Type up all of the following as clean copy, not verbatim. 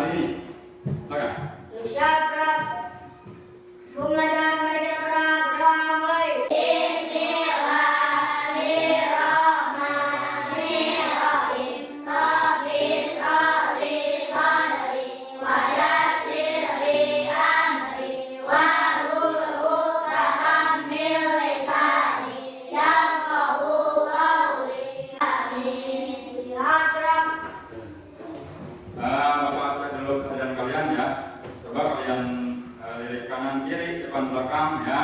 hari ini. Oke. Siap, Kak. Sebelum belajar, mari kita berdoa mulai. Bismillahirrahmanirrahim. Rabbi shrah li sadri wa yassir li amri wahlul 'uqdatam min lisani yafqahu qawli. Amin. Silakan. Bapak cek dulu pelajaran kalian ya. Coba kalian lirik kanan kiri, depan belakang ya.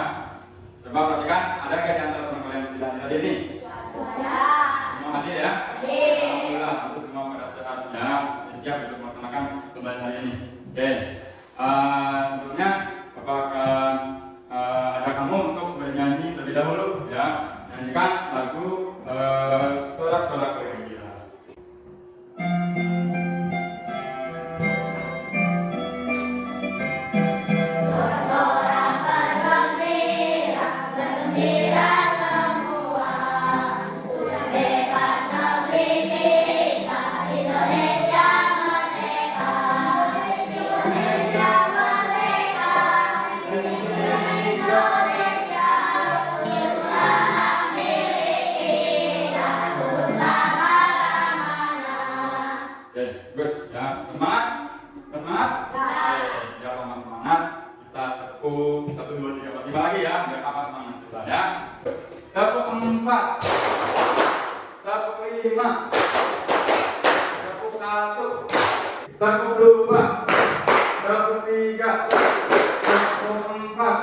Coba perhatikan, ada nggak di antara teman kalian yang tidak hadir ini? Semua hadir ya? Alhamdulillah, itu semua pada sehat ya. Siap untuk melaksanakan pembelajaran hari ini. Oke. Sebelumnya Bapak akan ajak kamu untuk bernyanyi terlebih dahulu ya. Nyanyikan lagu Sorak-sorak bergembira. Sorak-sorak bergembira, bergembira semua. Sudah bebas negeri kita, Indonesia merdeka. Indonesia merdeka. Indonesia, itulah hak milik kita untuk selama-lamanya. Oke, bagus ya. Semangat? Semangat? Oke, biar lama semangat, kita tepuk 1, 2, 3, 4, 5 lagi ya, biar apa semangat kita ya. Tepuk 4, tepuk 5, tepuk 1, tepuk 2, tepuk 3, tepuk 4,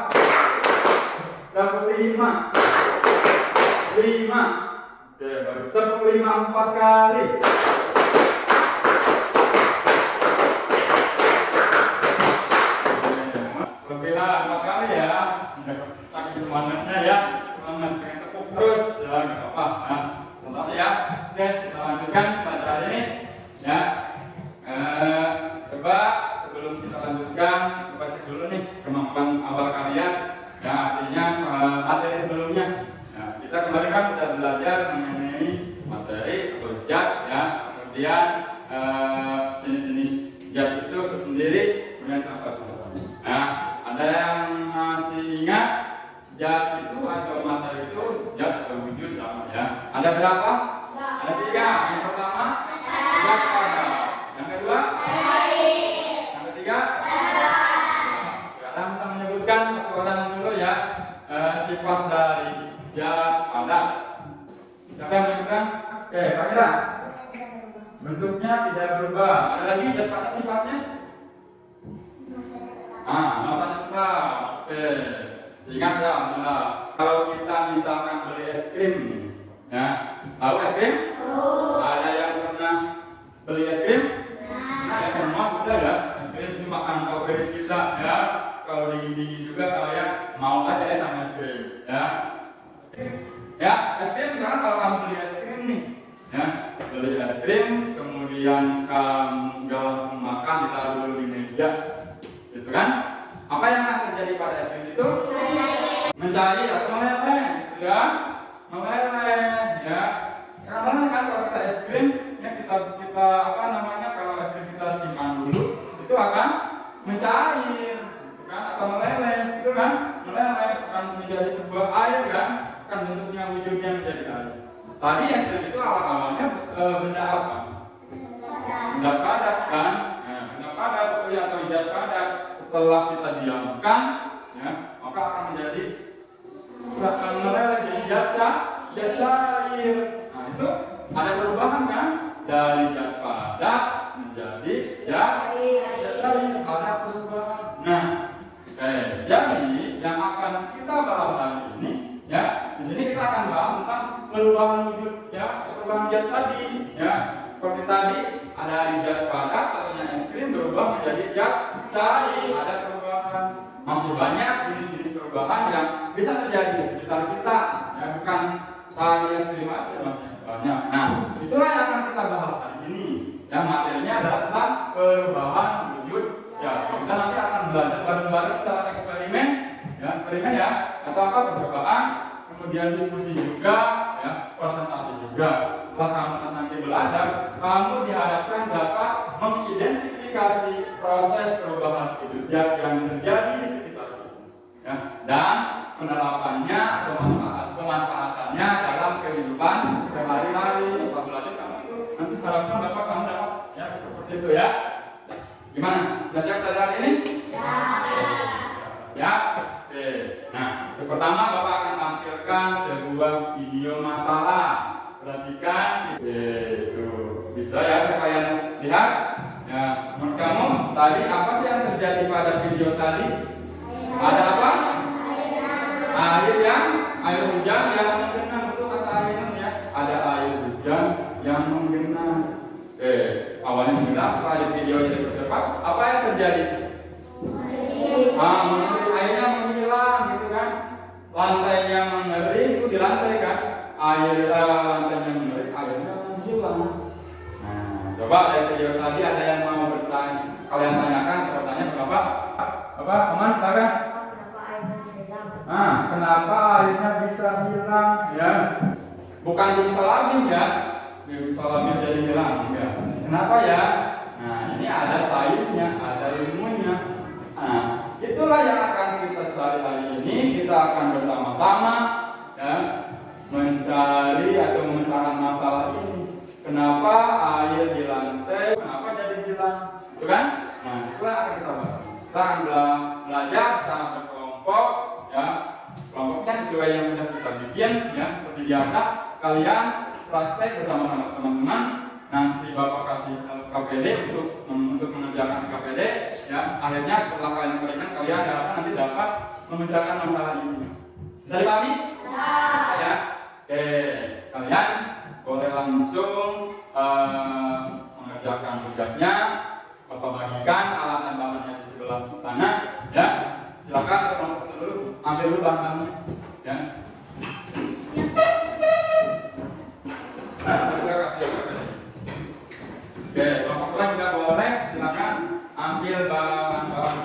tepuk 5, 5. Oke, bagus. Tepuk 5 4 kali. Lebihlah 4 kali ya. Saking semangatnya ya. Semangat pengen tepuk terus ya, nggak apa-apa ya. Sensasi ya. Oke, kita lanjutkan pelajaran ini ya. Coba sebelum kita lanjutkan, coba cek dulu nih kemampuan awal kalian ya, artinya materi sebelumnya. Nah, kita kemarin kan sudah belajar mengenai materi atau zat ya, kemudian jenis-jenis zat itu sendiri, kemudian contoh. Nah, ada yang masih ingat zat itu atau materi itu zat atau wujud sama ya? Ada berapa? Ada 3. Yang pertama zat padat. Yang kedua yang ketiga. Sekarang bisa menyebutkan satu orang dulu ya, sifat dari zat padat. Siapa yang menyebutkan? Oke, Pak Ira. Bentuknya tidak berubah. Ada lagi zat padat sifatnya? Masanya tetap. Oke. Ingat ya, kalau kita misalkan beli es krim, ya, tahu es krim? Ada yang pernah beli es krim? Nah, ya semua sudah ya. Es krim itu makan favorit kita ya. Kalau dingin-dingin juga kalian mau aja ya sama es krim, ya. Ya, es krim misalkan kalau kamu beli es krim nih, ya, beli es krim, kemudian kamu gak langsung makan, ditaruh dulu di meja. Gitu kan? Apa yang akan terjadi pada es krim itu? Mencair atau meleleh, gitu ya? Meleleh, ya. Karena kan kalau kita es krim, ya kita apa namanya, kalau es krim kita simpan dulu, itu akan mencair, gitu kan? Atau meleleh, itu kan? Meleleh akan menjadi sebuah air kan? Kan bentuknya wujudnya menjadi air. Tadi es krim itu awal-awalnya benda apa? Benda padat kan? Benda padat atau zat padat. Setelah kita diamkan, ya, maka akan menjadi meleleh jadi zat cair. Nah itu ada perubahan kan, dari zat padat menjadi zat cair, ada perubahan. Nah, jadi yang akan kita bahas hari ini, ya, di sini kita akan bahas tentang perubahan wujud, ya, perubahan zat tadi, ya. Seperti tadi ada zat padat, satunya es krim berubah menjadi zat cair, ada perubahan. Masih banyak jenis-jenis perubahan yang bisa terjadi di sekitar kita, ya, bukan tadi es krim aja, masih banyak. Nah, itulah yang akan kita bahas hari ini. Yang materinya adalah tentang perubahan wujud zat. Kita nanti akan belajar bareng-bareng secara eksperimen ya, atau apa, percobaan, kemudian diskusi juga, ya, presentasi juga. Setelah kamu nanti belajar, kamu dihadapkan dapat mengidentifikasi mengidentifikasi proses perubahan hidup yang terjadi di sekitar kita, ya, dan penerapannya atau pemanfaatannya dalam kehidupan sehari-hari setelah belajar kamu itu nanti harapkan Bapak kamu dapat ya seperti itu ya. Gimana? Sudah siap pada hari ini? Ya. Oke. Nah, yang pertama Bapak akan tampilkan sebuah video masalah. Perhatikan. Itu bisa ya supaya lihat. Ya, menurut kamu tadi apa sih yang terjadi pada video tadi? Ada apa? Air hujan yang menggenang, betul kata Ayman ya. Ada air hujan yang menggenang. Awalnya jelas, setelah di video jadi bercepat, apa yang terjadi? Airnya menghilang, gitu kan? Lantainya mengering, itu di lantai kan? Lantainya mengering, airnya menghilang. Nah, coba dari video tadi ada yang mau bertanya, kalian tanyakan, pertanyaan berapa? Apa, teman sekarang? Kenapa airnya bisa hilang? Ya, bukan bimsalabim ya, bimsalabim jadi hilang, ya. Kenapa ya? Nah, ini ada sainsnya, ada ilmunya. Nah, itulah yang akan kita cari hari ini. Kita akan bersama-sama ya mencari atau memecahkan masalah ini. Kenapa air di lantai? Kenapa jadi hilang? Itu kan? Nah, itulah akan kita bahas. Kita akan belajar secara berkelompok. Ya, kelompoknya sesuai yang sudah kita bikin ya, seperti biasa kalian praktek bersama-sama teman-teman. Nanti Bapak kasih KPD untuk mengerjakan KPD ya. Akhirnya setelah kalian berikan, kalian nanti dapat memecahkan masalah ini. Bisa dipahami? Bisa. Ya. Oke, kalian boleh langsung mengerjakan tugasnya. Bapak bagikan alat dan bahannya di sebelah sana ya. Silakan kelompok dulu, ambil dulu bahan-bahannya ya. Nah, kita kasih KPD. Oke, kelompok lain juga boleh, silakan ambil bahan-bahan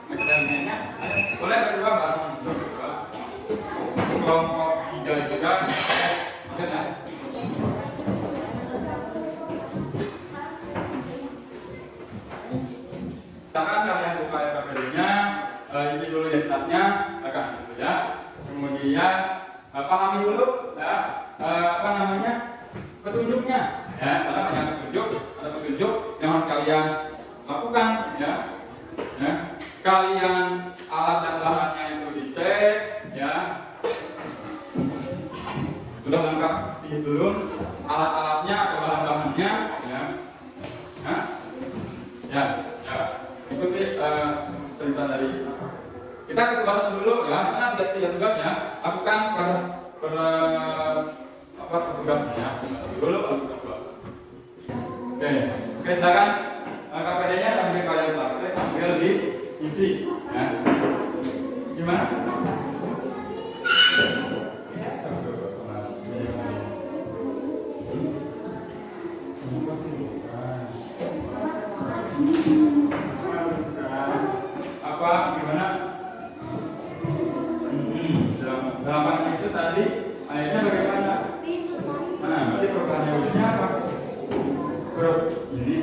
eksperimennya. Boleh berdua bareng berdua. Kelompok 3 juga, ambil ya. Silakan kalian buka KPD-nya, isi dulu identitasnya, akan gitu ya. Kemudian pahami dulu ya, petunjuknya ya, karena banyak petunjuk yang harus kalian lakukan ya. Kalian alat dan bahannya itu dicek ya. Sudah lengkap belum alat-alatnya atau bahan-bahannya ya. Ya, ikuti cerita dari kita ke tugas dulu ya. Sana tiga tugas ya. Lakukan tugasnya dulu lalu tugas dua. Oke, silakan KPD-nya sambil kalian praktek sambil diisi ya. Gimana? Apa gimana? Dalamnya itu tadi airnya bagaimana? Berarti perubahannya wujudnya apa? Ini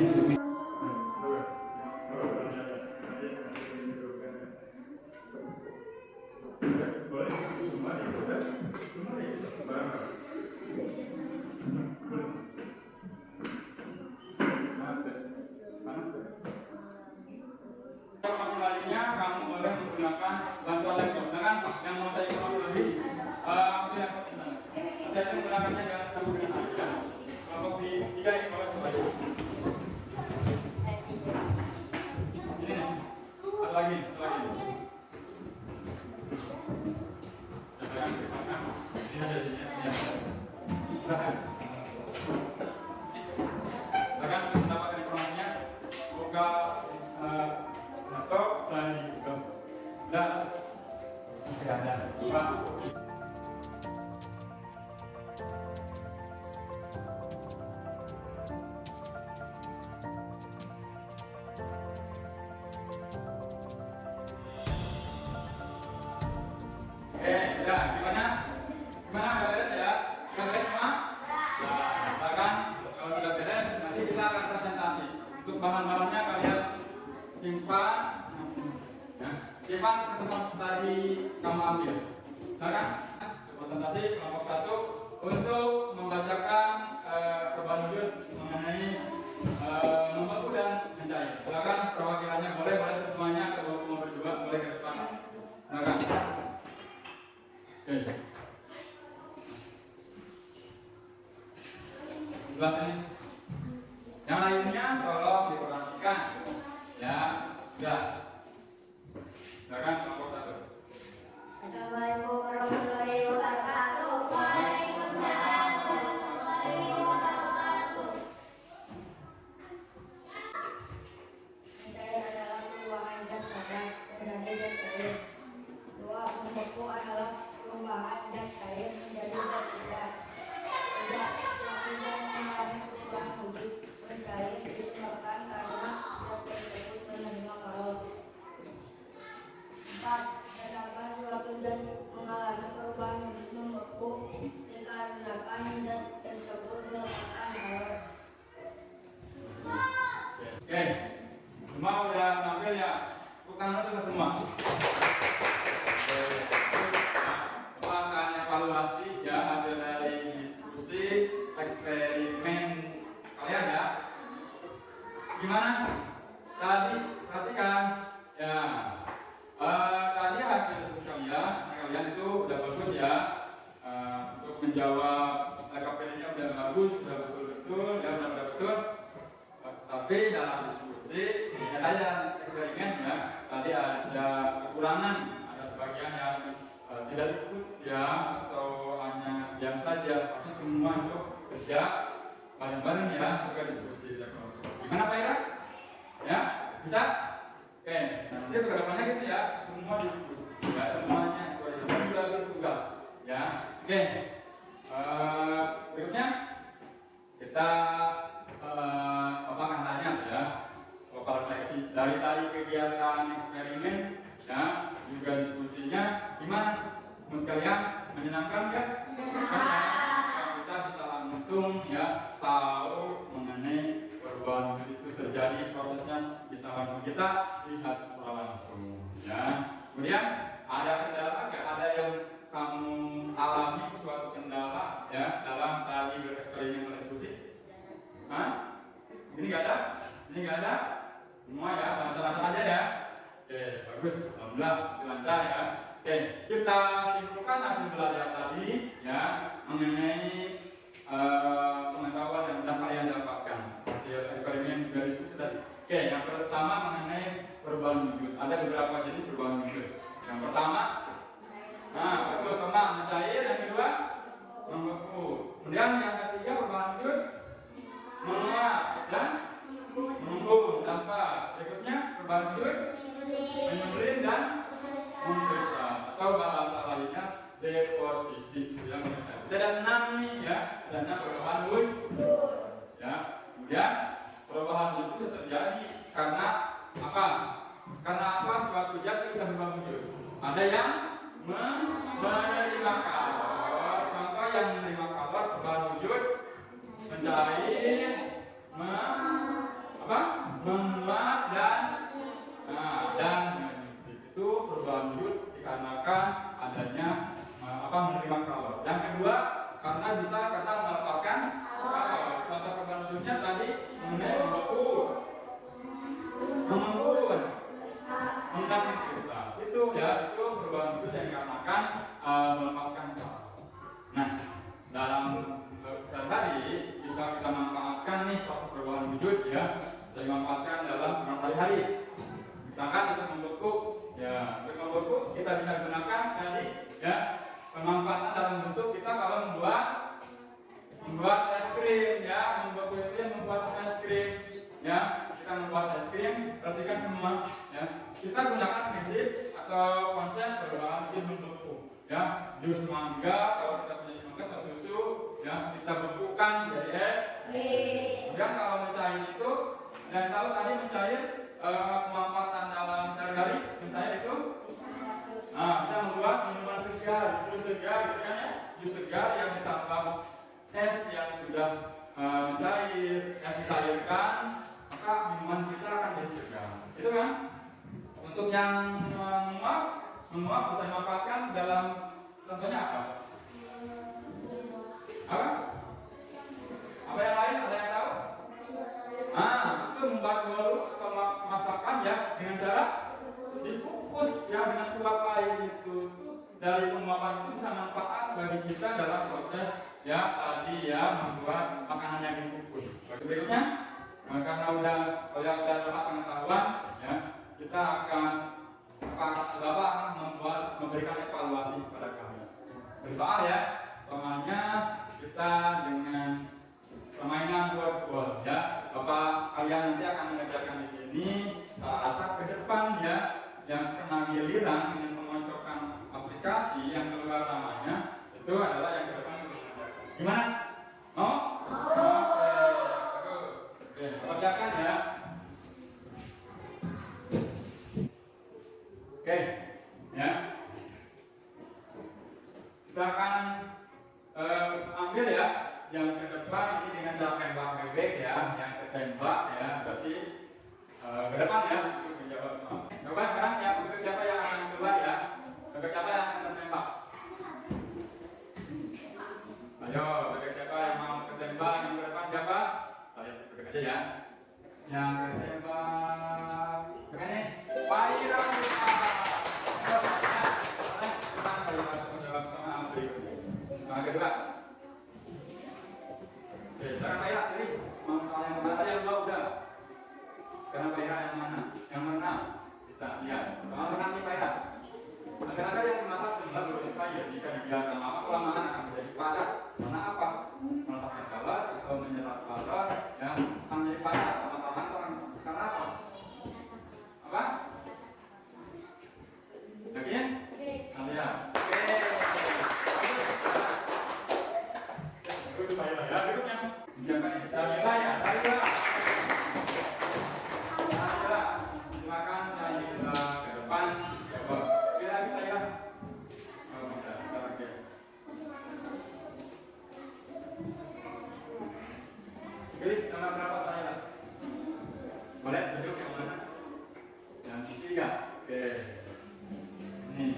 informasi lainnya kamu boleh menggunakan bantuan laptop. Sekarang yang mau saya informasi lebih, ambil laptop di sana. Saya menggunakannya dalam penggunaan ya. Kelompok di 3 ini boleh kembali. Ini nih, satu lagi. Ini ada di sini. Silakan mendapatkan informasinya. Buka laptop dan dibuka. Sudah. Tidak ada. Pak. Gimana? Udah beres ya? Udah beres semua? Nah, silakan kalau sudah beres nanti kita akan presentasi. Untuk bahan-bahannya kalian simpan, ya, simpan ke tempat tadi kamu ambil. Silakan presentasi kelompok 1 untuk membacakan perubahan wujud mengenai membeku dan mencair. Silakan perwakilannya boleh semuanya, kalau mau berdua boleh ke depan. Silakan. Oke. Sebelah sini. Yang lainnya tolong diperhatikan. Ya, sudah. Silakan kelompok 1. Assalamualaikum warahmatullahi wabarakatuh. Waalaikumsalam warahmatullahi wabarakatuh. Mencair adalah perubahan zat padat menjadi zat cair. Dua, membeku adalah perubahan zat cair menjadi zat padat. Tiga, suatu zat mengalami perubahan wujud mencair disebabkan karena zat tersebut menerima kalor. 4. Sedangkan suatu zat mengalami perubahan wujud membeku dikarenakan zat tersebut melepaskan kalor. Oke. Semua udah tampil ya? Tukang itu semua. Kita akan evaluasi ya hasil dari diskusi eksperimen kalian ya. Gimana? Tadi perhatikan ya. Tadi hasil diskusi kalian itu udah bagus ya. Untuk menjawab KPD-nya udah bagus, udah betul-betul, ya udah betul. Tapi dalam diskusi ya ada eksperimen ya. Tadi ada kekurangan, ada sebagian yang tidak ikut ya atau hanya diam saja. Tapi semua itu kerja bareng-bareng ya untuk diskusi teknologi. Gimana Pak Ira? Ya, bisa? Oke, nanti ke depannya gitu ya, semua diskusi ya, semuanya juga bertugas ya. Oke, berikutnya kita akan tanya ya, refleksi dari tadi kegiatan eksperimen ya, juga diskusinya gimana? Menurut kalian menyenangkan kan? Kita bisa langsung ya tahu mengenai perubahan wujud itu terjadi, prosesnya bisa langsung kita lihat secara langsung ya. Kemudian ada kendala nggak? Ada yang kamu alami suatu kendala ya dalam tadi bereksperimen berdiskusi? Hah? Ini nggak ada? Ini nggak ada? Semua ya, lancar-lancar aja ya. Oke, bagus. Alhamdulillah lancar ya. Oke, kita simpulkan hasil belajar tadi ya mengenai pengetahuan yang sudah kalian dapatkan hasil eksperimen juga diskusi tadi. Oke, yang pertama mengenai perubahan wujud. Ada beberapa jenis perubahan wujud. Yang pertama, betul sama mencair. Yang kedua, membeku. Kemudian yang ketiga perubahan wujud menguap dan menunggu tanpa. Berikutnya perubahan wujud menyembelih dan membesar atau bahasa lainnya deposisi yang ada 6 nih ya, ada 6 perubahan wujud ya. Kemudian perubahan wujud itu terjadi karena apa? Karena apa? Suatu zat bisa berubah wujud. Ada yang menerima kalor, contoh yang menerima kalor perubahan wujud mencair, menguap dan itu perubahan wujud dikarenakan adanya menerima kalor. Yang kedua karena melepaskan kalor. Contoh perubahan wujudnya tadi mengenai membekukan, mencapai kristal. Itu ya, itu perubahan wujud yang dikarenakan melepaskan kalor. Nah, dalam sehari-hari bisa kita manfaatkan nih proses perubahan wujud ya, bisa dimanfaatkan dalam sehari-hari. Misalkan untuk membeku, ya untuk membeku kita bisa gunakan tadi ya pemanfaatan dalam bentuk kita kalau membuat es krim ya, membeku itu yang membuat es krim ya, kita membuat es krim, perhatikan semua ya, kita gunakan prinsip atau konsep perubahan wujud membeku ya, jus mangga kalau kita punya jus mangga atau susu ya kita bekukan jadi es. Kemudian kalau mencair itu dan tahu tadi mencair pemanfaatan dalam sehari-hari mencair itu bisa membuat minuman segar, jus segar gitu kan ya, jus segar yang ditambah es yang sudah mencair, yang dicairkan, maka minuman kita akan jadi segar. Itu kan? Untuk yang menguap bisa dimanfaatkan dalam contohnya apa? Apa? Apa yang lain? Ada yang tahu? Itu membuat telur atau masakan ya dengan cara dikukus ya dengan uap air itu. Dari penguapan itu bisa manfaat bagi kita dalam proses ya tadi ya membuat makanan yang dikukus. Berikutnya, karena udah dapat pengetahuan ya, kita akan Bapak akan memberikan evaluasi kepada kami. Bersoal ya, soalnya kita dengan permainan buat ya, Bapak kalian nanti akan mengajarkan di sini acak ke depan ya, yang kena giliran ingin mengocokkan aplikasi yang keluar namanya itu adalah yang ke depan. Gimana? Mau? Oke, kerjakan ya. Oke, ya. Kita akan ambil ya yang ke depan ini dengan cara tembak bebek ya, yang ketembak ya, berarti ke depan ya untuk menjawab semua. Coba sekarang siapa yang akan keluar ya? Siapa yang akan tertembak? Ayo, siapa yang mau ketembak yang ke depan siapa? Lihat bebek aja ya. Yang ketembak, sekarang nih, Pak Ira. Kedua, sekarang Pak Ira, jadi mau soal yang mana tadi yang belum udah? Sekarang Pak Ira yang mana? Yang mana? Kita lihat. Kalau menang nih Pak Ira, kadang-kadang yang dimasak sebelah berbeda ya. Jika dibiarkan lama kelamaan akan menjadi padat. Mana apa? Melepaskan kalor atau menyerap kalor, ya akan menjadi padat. Lama-lama karena apa? Apa? Yakin? Lihat. Ya, berikutnya. Saya ya. Silakan saya ke depan. Bila saya. Oh, bisa. Oke. Pilih nomor berapa saya? Boleh tunjuk yang mana? Yang ketiga. Oke. Nih.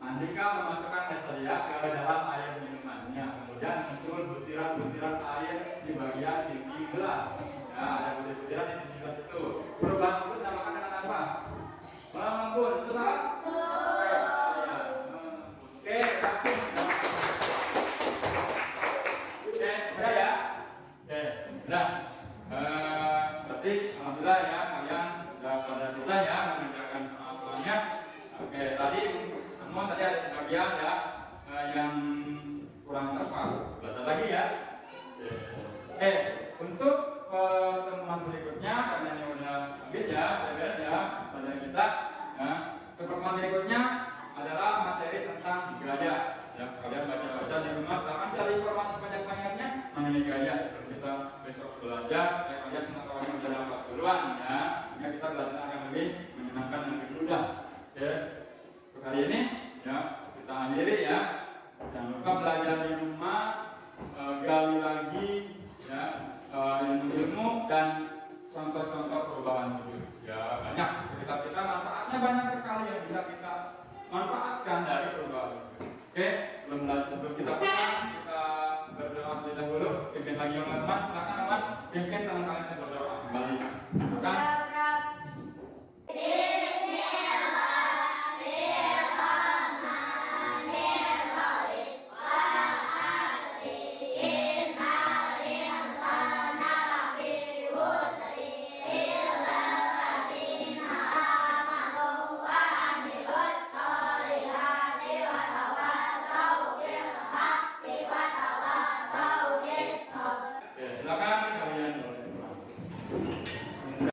Andika memasukkan Hesalia ke dalam air minumannya, kemudian muncul butiran-butiran air di bagian tinggi gelas. Ya, ada butiran-butiran di tinggi gelas itu. Perubahan tersebut dinamakan dengan apa? Mengembun, itu salah? Oke, rampung. Oke, udah ya? Oke, udah. Berarti alhamdulillah ya, kalian sudah pada bisa ya mengerjakan soal-soalnya. Oke, tadi ada sebagian ya